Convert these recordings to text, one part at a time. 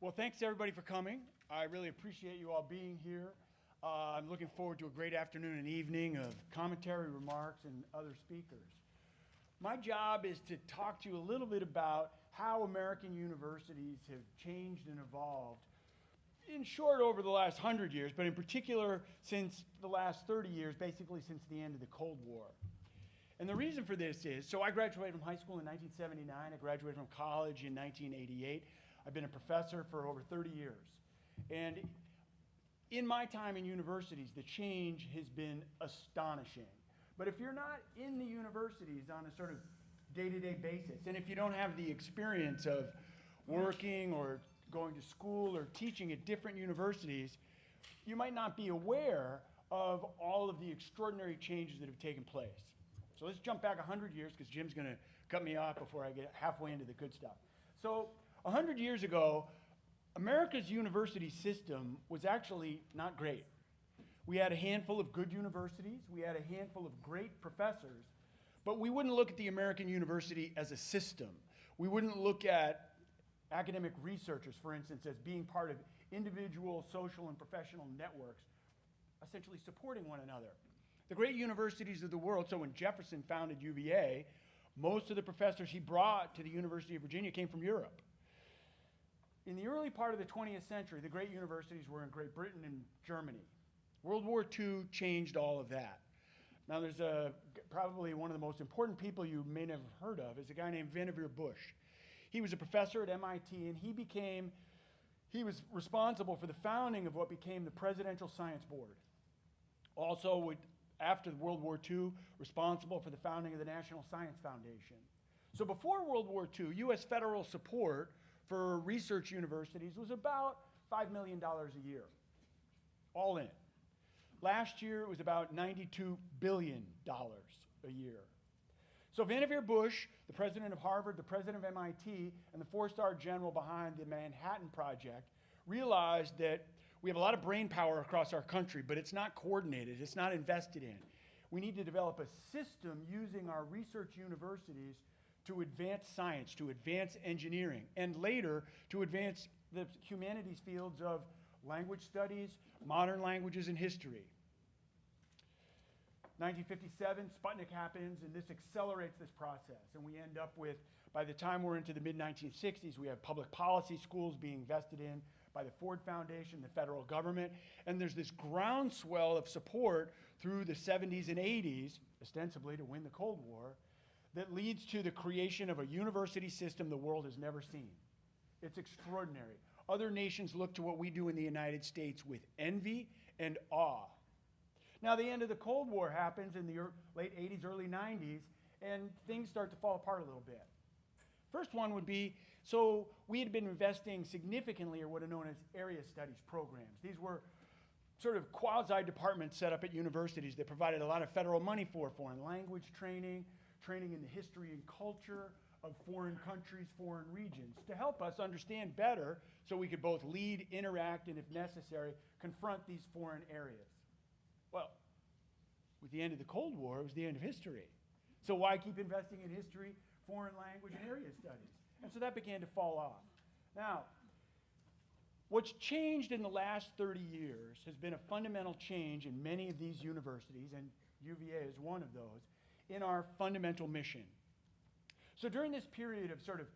Well, thanks everybody for coming. I really appreciate you all being here. I'm looking forward to a great afternoon and evening of commentary, remarks, and other speakers. My job is to talk to you a little bit about how American universities have changed and evolved, in short, over the last 100 years, but in particular since the last 30 years, basically since the end of the Cold War. And the reason for this is, so I graduated from high school in 1979, I graduated from college in 1988. I've been a professor for over 30 years. And in my time in universities, the change has been astonishing. But if you're not in the universities on a sort of day-to-day basis, and if you don't have the experience of working or going to school or teaching at different universities, you might not be aware of all of the extraordinary changes that have taken place. So let's jump back 100 years, because Jim's going to cut me off before I get halfway into the good stuff. So 100 years ago, America's university system was actually not great. We had a handful of good universities, we had a handful of great professors, but we wouldn't look at the American university as a system. We wouldn't look at academic researchers, for instance, as being part of individual social and professional networks, essentially supporting one another. The great universities of the world, so when Jefferson founded UVA, most of the professors he brought to the University of Virginia came from Europe. In the early part of the 20th century, the great universities were in Great Britain and Germany. World War II changed all of that. Now there's probably one of the most important people you may never have heard of is a guy named Vannevar Bush. He was a professor at MIT, and he was responsible for the founding of what became the Presidential Science Board. Also, after World War II, responsible for the founding of the National Science Foundation. So before World War II, U.S. federal support for research universities was about $5 million a year, all in. Last year, it was about $92 billion a year. So Vannevar Bush, the president of Harvard, the president of MIT, and the four-star general behind the Manhattan Project, realized that we have a lot of brain power across our country, but it's not coordinated, it's not invested in. We need to develop a system using our research universities to advance science, to advance engineering, and later to advance the humanities fields of language studies, modern languages, and history. 1957, Sputnik happens, and this accelerates this process. And we end up with, by the time we're into the mid-1960s, we have public policy schools being invested in by the Ford Foundation, the federal government, and there's this groundswell of support through the 70s and 80s, ostensibly to win the Cold War, that leads to the creation of a university system the world has never seen. It's extraordinary. Other nations look to what we do in the United States with envy and awe. Now, the end of the Cold War happens in the late 80s, early 90s, and things start to fall apart a little bit. First one would be, so we had been investing significantly in what are known as area studies programs. These were sort of quasi-departments set up at universities that provided a lot of federal money for foreign language training, training in the history and culture of foreign countries, foreign regions, to help us understand better so we could both lead, interact, and if necessary, confront these foreign areas. Well, with the end of the Cold War, it was the end of history. So why keep investing in history, foreign language, and area studies? And so that began to fall off. Now, what's changed in the last 30 years has been a fundamental change in many of these universities, and UVA is one of those, in our fundamental mission. So during this period of sort of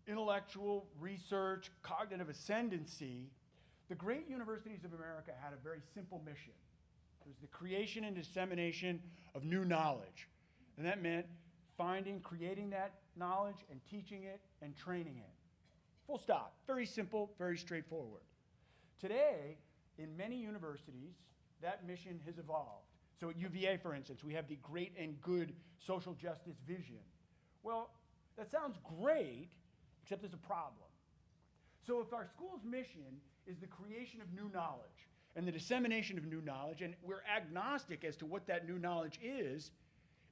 intellectual research, cognitive ascendancy, the great universities of America had a very simple mission. It was the creation and dissemination of new knowledge. And that meant finding, creating that knowledge and teaching it and training it. Full stop. Very simple, very straightforward. Today, in many universities, that mission has evolved. So at UVA, for instance, we have the great and good social justice vision. Well, that sounds great, except there's a problem. So if our school's mission is the creation of new knowledge and the dissemination of new knowledge, and we're agnostic as to what that new knowledge is,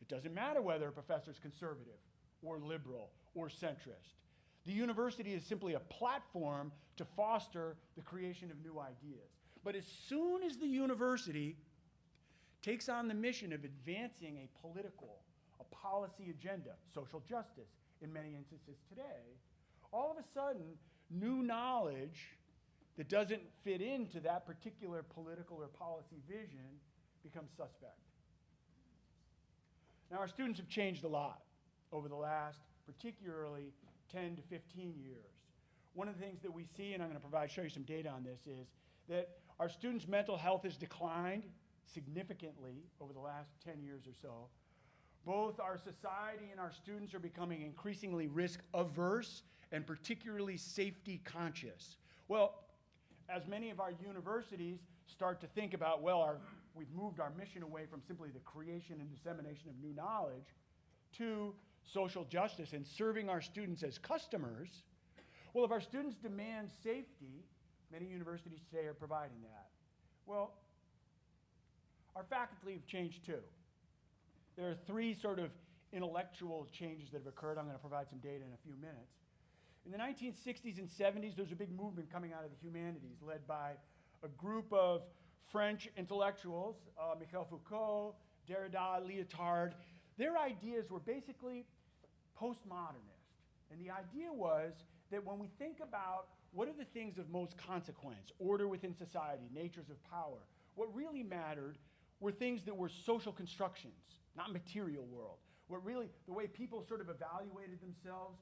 it doesn't matter whether a professor's conservative or liberal or centrist. The university is simply a platform to foster the creation of new ideas. But as soon as the university takes on the mission of advancing a political, a policy agenda, social justice in many instances today, all of a sudden, new knowledge that doesn't fit into that particular political or policy vision becomes suspect. Now, our students have changed a lot over the last, particularly 10 to 15 years. One of the things that we see, and I'm going to show you some data on this, is that our students' mental health has declined significantly over the last 10 years or so. Both our society and our students are becoming increasingly risk-averse and particularly safety-conscious. Well, as many of our universities start to think about, well, we've moved our mission away from simply the creation and dissemination of new knowledge to social justice and serving our students as customers. Well, if our students demand safety, many universities today are providing that. Well, our faculty have changed too. There are three sort of intellectual changes that have occurred. I'm going to provide some data in a few minutes. In the 1960s and 70s, there was a big movement coming out of the humanities led by a group of French intellectuals, Michel Foucault, Derrida, Lyotard. Their ideas were basically postmodernist. And the idea was that when we think about what are the things of most consequence, order within society, natures of power, what really mattered were things that were social constructions, not material world. What really, the way people sort of evaluated themselves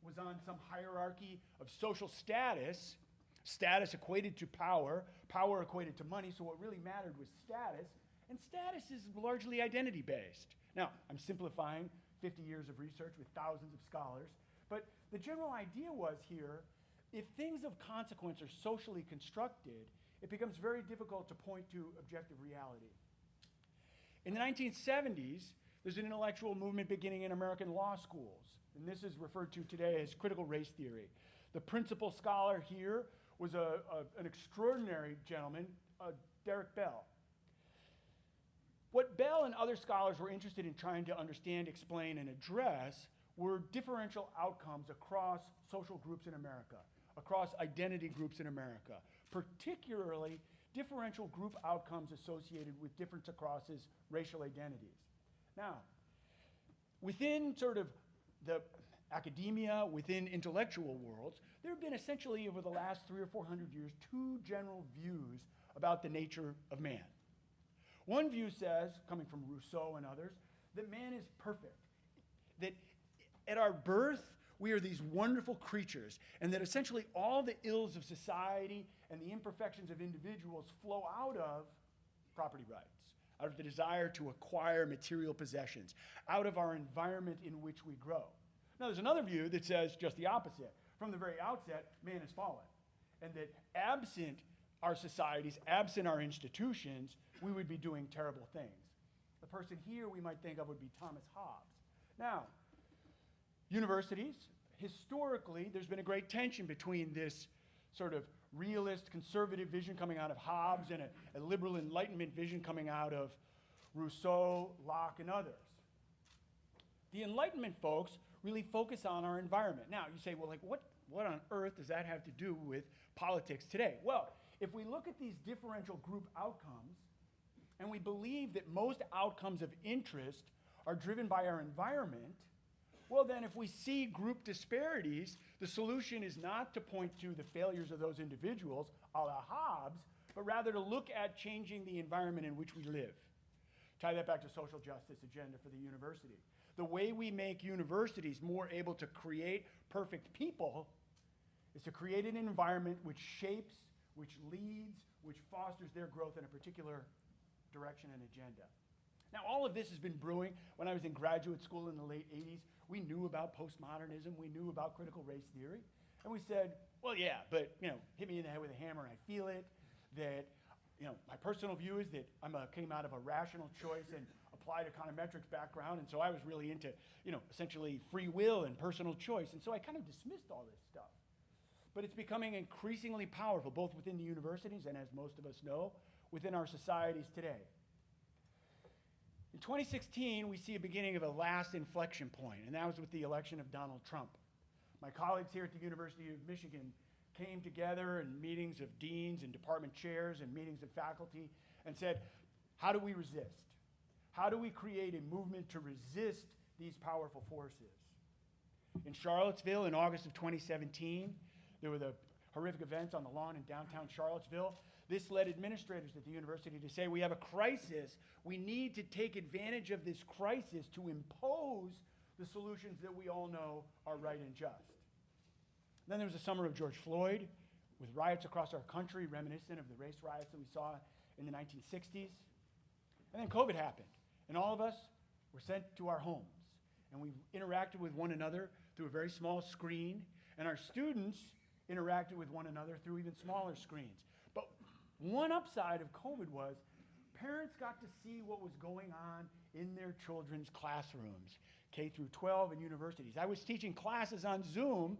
was on some hierarchy of social status. Status equated to power, power equated to money, so what really mattered was status, and status is largely identity-based. Now, I'm simplifying 50 years of research with thousands of scholars, but the general idea was here, if things of consequence are socially constructed, it becomes very difficult to point to objective reality. In the 1970s, there's an intellectual movement beginning in American law schools, and this is referred to today as critical race theory. The principal scholar here was an extraordinary gentleman, Derek Bell. What Bell and other scholars were interested in trying to understand, explain, and address were differential outcomes across social groups in America, across identity groups in America, particularly differential group outcomes associated with difference across racial identities. Now, within sort of the academia, within intellectual worlds, there have been essentially over the last 300 or 400 years two general views about the nature of man. One view says, coming from Rousseau and others, that man is perfect, that at our birth we are these wonderful creatures, and that essentially all the ills of society and the imperfections of individuals flow out of property rights, out of the desire to acquire material possessions, out of our environment in which we grow. Now, there's another view that says just the opposite. From the very outset, man has fallen, and that absent our societies, absent our institutions, we would be doing terrible things. The person here we might think of would be Thomas Hobbes. Now, universities, historically, there's been a great tension between this sort of realist, conservative vision coming out of Hobbes and a liberal Enlightenment vision coming out of Rousseau, Locke, and others. The Enlightenment folks really focus on our environment. Now, you say, well, like, what on earth does that have to do with politics today? Well, if we look at these differential group outcomes, and we believe that most outcomes of interest are driven by our environment, well, then if we see group disparities, the solution is not to point to the failures of those individuals, a la Hobbes, but rather to look at changing the environment in which we live. Tie that back to social justice agenda for the university. The way we make universities more able to create perfect people is to create an environment which shapes, which leads, which fosters their growth in a particular direction and agenda. Now, all of this has been brewing. When I was in graduate school in the late 80s, we knew about postmodernism, we knew about critical race theory, and we said, well, yeah, but, hit me in the head with a hammer and I feel it, that, my personal view is that I came out of a rational choice and applied econometrics background, and so I was really into, essentially free will and personal choice, and so I kind of dismissed all this stuff. But it's becoming increasingly powerful, both within the universities and, as most of us know, within our societies today. In 2016, we see a beginning of a last inflection point, and that was with the election of Donald Trump. My colleagues here at the University of Michigan came together in meetings of deans and department chairs and meetings of faculty and said, how do we resist? How do we create a movement to resist these powerful forces? In Charlottesville in August of 2017, There were the horrific events on the lawn in downtown Charlottesville. This led administrators at the university to say, we have a crisis. We need to take advantage of this crisis to impose the solutions that we all know are right and just. Then there was the summer of George Floyd, with riots across our country reminiscent of the race riots that we saw in the 1960s. And then COVID happened, and all of us were sent to our homes. And we interacted with one another through a very small screen, and our students interacted with one another through even smaller screens. But one upside of COVID was parents got to see what was going on in their children's classrooms, K through 12 and universities. I was teaching classes on Zoom,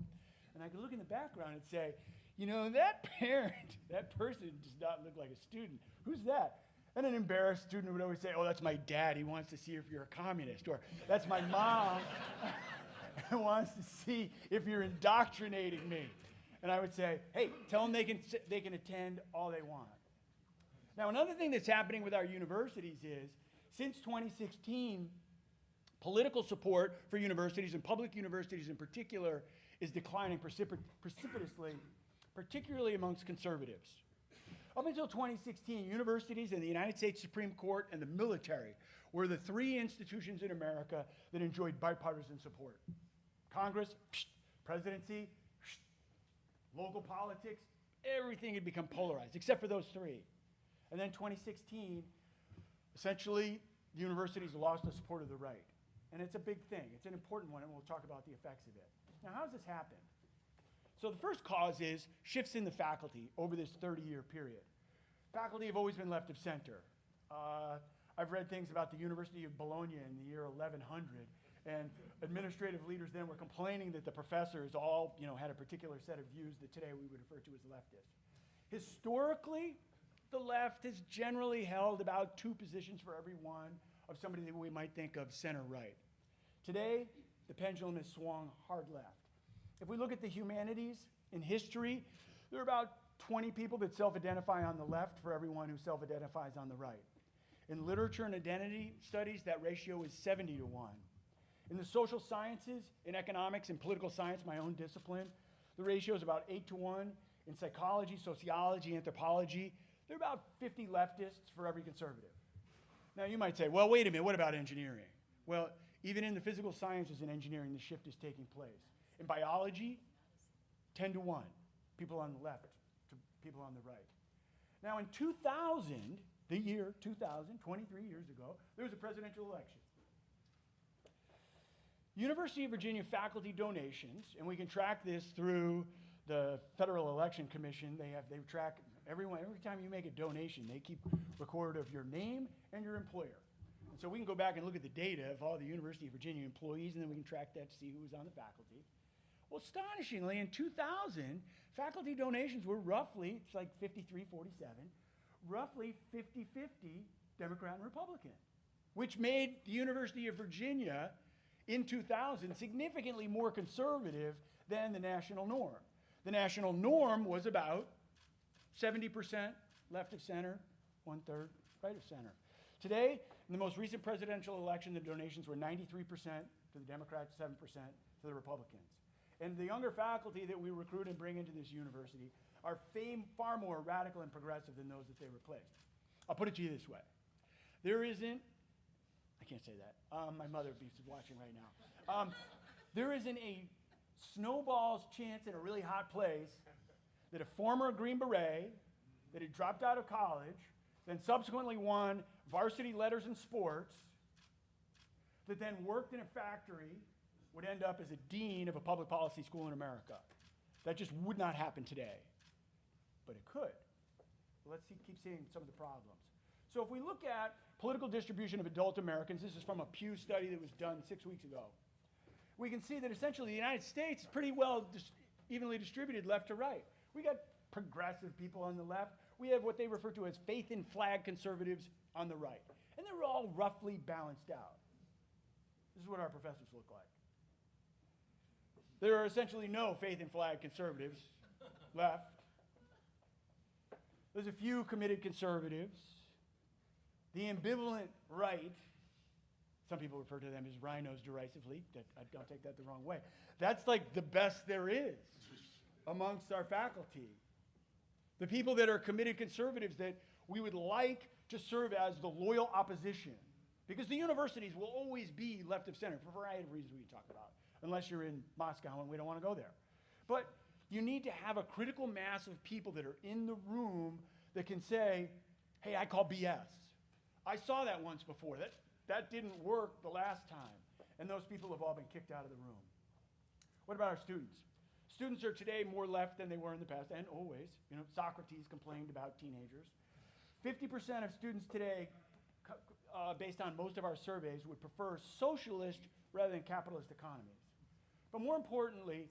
and I could look in the background and say, you know, that parent, that person does not look like a student. Who's that? And an embarrassed student would always say, oh, that's my dad. He wants to see if you're a communist. Or that's my mom. He wants to see if you're indoctrinating me. And I would say, hey, tell them they can attend all they want. Now, another thing that's happening with our universities is, since 2016, political support for universities, and public universities in particular, is declining precipitously, particularly amongst conservatives. Up until 2016, universities and the United States Supreme Court and the military were the three institutions in America that enjoyed bipartisan support. Congress, presidency, local politics, everything had become polarized, except for those three. And then 2016, essentially, the universities lost the support of the right. And it's a big thing. It's an important one, and we'll talk about the effects of it. Now, how does this happen? So the first cause is shifts in the faculty over this 30-year period. Faculty have always been left of center. I've read things about the University of Bologna in the year 1100, and administrative leaders then were complaining that the professors all, had a particular set of views that today we would refer to as leftist. Historically, the left has generally held about 2 positions for every one of somebody that we might think of center-right. Today, the pendulum has swung hard left. If we look at the humanities in history, there are about 20 people that self-identify on the left for everyone who self-identifies on the right. In literature and identity studies, that ratio is 70 to 1. In the social sciences, in economics and political science, my own discipline, the ratio is about 8 to 1. In psychology, sociology, anthropology, there are about 50 leftists for every conservative. Now you might say, well, wait a minute, what about engineering? Well, even in the physical sciences and engineering, the shift is taking place. In biology, 10 to 1, people on the left to people on the right. Now in 2000, the year 2000, 23 years ago, there was a presidential election. University of Virginia faculty donations, and we can track this through the Federal Election Commission. They track everyone. Every time you make a donation, they keep record of your name and your employer. And so we can go back and look at the data of all the University of Virginia employees, and then we can track that to see who was on the faculty. Well, astonishingly, in 2000, faculty donations were roughly, it's like 53-47, roughly 50-50 Democrat and Republican, which made the University of Virginia in 2000 significantly more conservative than the national norm. The national norm was about 70% left of center, 1/3 right of center. Today, in the most recent presidential election, the donations were 93% to the Democrats, 7% to the Republicans. And the younger faculty that we recruit and bring into this university are far more radical and progressive than those that they replaced. I'll put it to you this way. There isn't, I can't say that. My mother is watching right now. There isn't a snowball's chance in a really hot place that a former Green Beret that had dropped out of college, then subsequently won varsity letters in sports, that then worked in a factory, would end up as a dean of a public policy school in America. That just would not happen today, but it could. Let's keep seeing some of the problems. So if we look at political distribution of adult Americans, this is from a Pew study that was done 6 weeks ago, we can see that essentially the United States is pretty well evenly distributed left to right. We got progressive people on the left. We have what they refer to as faith in flag conservatives on the right. And they're all roughly balanced out. This is what our professors look like. There are essentially no faith in flag conservatives left. There's a few committed conservatives. The ambivalent right, some people refer to them as rhinos derisively. Don't take that the wrong way. That's like the best there is. amongst our faculty. The people that are committed conservatives that we would like to serve as the loyal opposition. Because the universities will always be left of center for a variety of reasons we can talk about, unless you're in Moscow and we don't want to go there. But you need to have a critical mass of people that are in the room that can say, hey, I call BS. I saw that once before. That didn't work the last time. And those people have all been kicked out of the room. What about our students? Students are today more left than they were in the past, and always. You know, Socrates complained about teenagers. 50% of students today, based on most of our surveys, would prefer socialist rather than capitalist economies. But more importantly,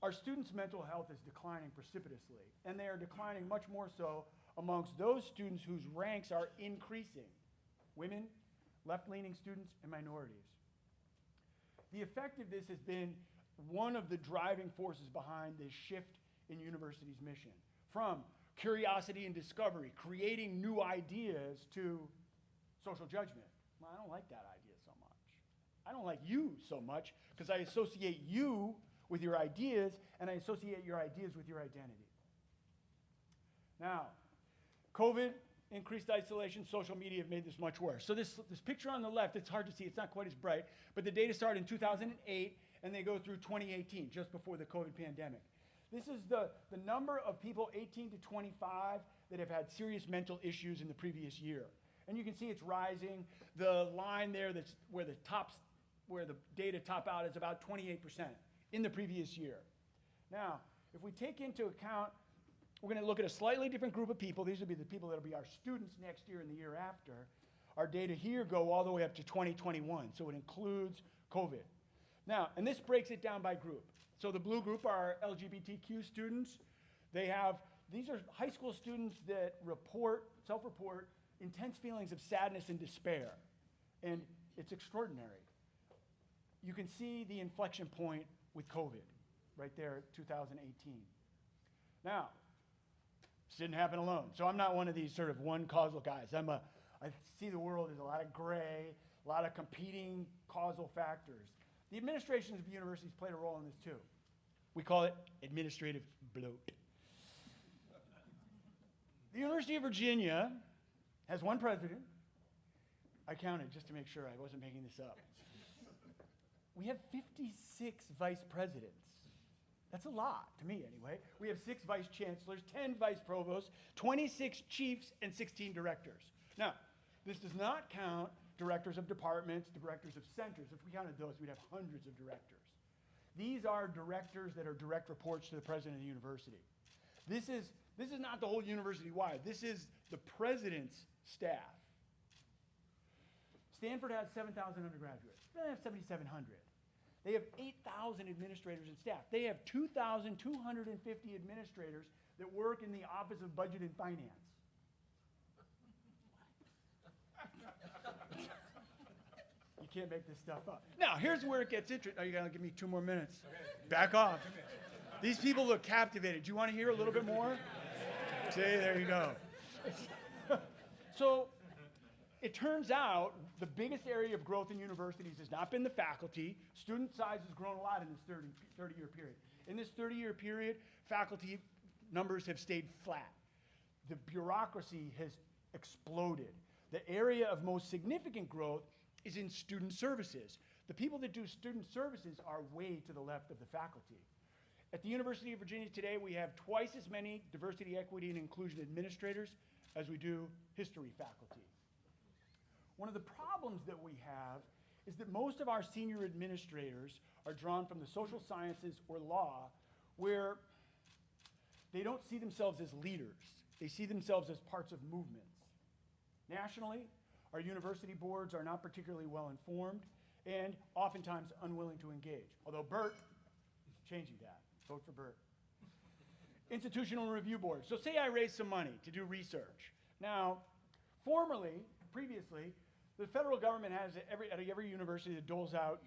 our students' mental health is declining precipitously, and they are declining much more so amongst those students whose ranks are increasing: women, left-leaning students, and minorities. The effect of this has been one of the driving forces behind this shift in university's mission, from curiosity and discovery, creating new ideas, to social judgment. Well, I don't like that idea so much. I don't like you so much because I associate you with your ideas, and I associate your ideas with your identity. Now, COVID, increased isolation, social media have made this much worse. So this picture on the left, it's hard to see, it's not quite as bright, but the data started in 2008, and they go through 2018, just before the COVID pandemic. This is the number of people 18 to 25 that have had serious mental issues in the previous year. And you can see it's rising. The line there that's where the data top out is about 28% in the previous year. Now, if we take into account, we're going to look at a slightly different group of people. These will be the people that will be our students next year and the year after. Our data here go all the way up to 2021, so it includes COVID. Now, and this breaks it down by group. So the blue group are LGBTQ students. These are high school students that self-report intense feelings of sadness and despair. And it's extraordinary. You can see the inflection point with COVID right there at 2018. Now, this didn't happen alone. So I'm not one of these sort of one causal guys. I see the world as a lot of gray, a lot of competing causal factors. The administrations of the universities played a role in this too. We call it administrative bloat. The University of Virginia has one president. I counted just to make sure I wasn't making this up. We have 56 vice presidents. That's a lot, to me anyway. We have 6 vice chancellors, 10 vice provosts, 26 chiefs, and 16 directors. Now, this does not count directors of departments, directors of centers. If we counted those, we'd have hundreds of directors. These are directors that are direct reports to the president of the university. This is not the whole university-wide. This is the president's staff. Stanford has 7,000 undergraduates. They have 7,700. They have 8,000 administrators and staff. They have 2,250 administrators that work in the Office of Budget and Finance. You can't make this stuff up. Now, here's where it gets interesting. Oh, you gotta give me 2 more minutes. Okay. Back off. These people look captivated. Do you want to hear a little bit more? See, there you go. So, it turns out the biggest area of growth in universities has not been the faculty. Student size has grown a lot in this 30-year period. In this 30-year period, faculty numbers have stayed flat. The bureaucracy has exploded. The area of most significant growth is in student services. The people that do student services are way to the left of the faculty. At the University of Virginia today, we have twice as many diversity, equity, and inclusion administrators as we do history faculty. One of the problems that we have is that most of our senior administrators are drawn from the social sciences or law, where they don't see themselves as leaders. They see themselves as parts of movements. Nationally, our university boards are not particularly well informed and oftentimes unwilling to engage. Although Bert is changing that. Vote for Bert. Institutional review boards. So say I raise some money to do research. Now, previously, the federal government has at every university that doles out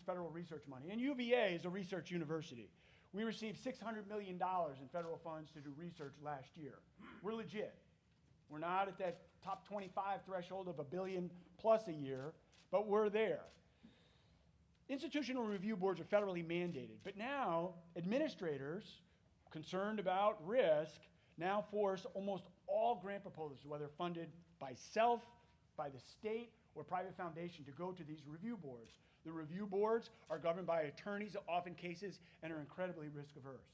federal research money. And UVA is a research university. We received $600 million in federal funds to do research last year. We're legit. We're not at that top 25 threshold of $1 billion plus a year, but we're there. Institutional review boards are federally mandated, but now administrators concerned about risk, now force almost all grant proposals, whether funded by self, by the state, or private foundation, to go to these review boards. The review boards are governed by attorneys, often cases, and are incredibly risk averse.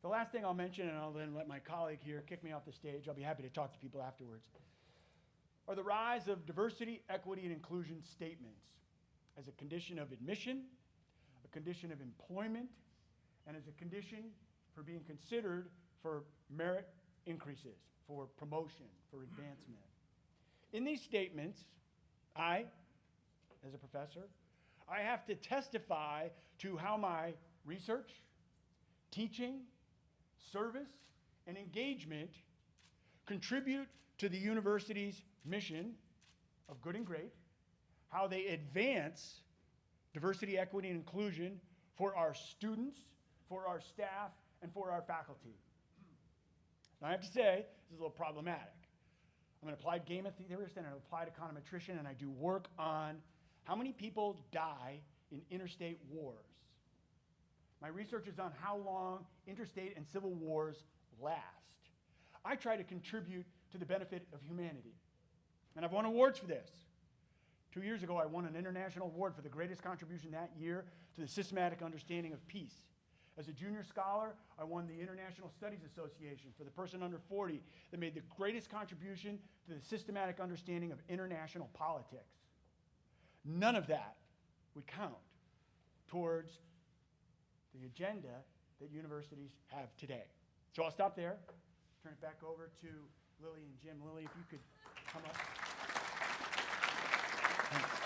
The last thing I'll mention, and I'll then let my colleague here kick me off the stage, I'll be happy to talk to people afterwards, are the rise of diversity, equity, and inclusion statements as a condition of admission, a condition of employment, and as a condition for being considered for merit increases, for promotion, for advancement. In these statements, I, as a professor, I have to testify to how my research, teaching, service, and engagement contribute to the university's mission of good and great, how they advance diversity, equity, and inclusion for our students, for our staff, and for our faculty. Now, I have to say, this is a little problematic. I'm an applied game theorist and an applied econometrician, and I do work on how many people die in interstate wars. My research is on how long interstate and civil wars last. I try to contribute to the benefit of humanity, and I've won awards for this. 2 years ago, I won an international award for the greatest contribution that year to the systematic understanding of peace. As a junior scholar, I won the International Studies Association for the person under 40 that made the greatest contribution to the systematic understanding of international politics. None of that would count towards the agenda that universities have today. So I'll stop there, turn it back over to Lily and Jim. Lily, if you could come up. Thanks.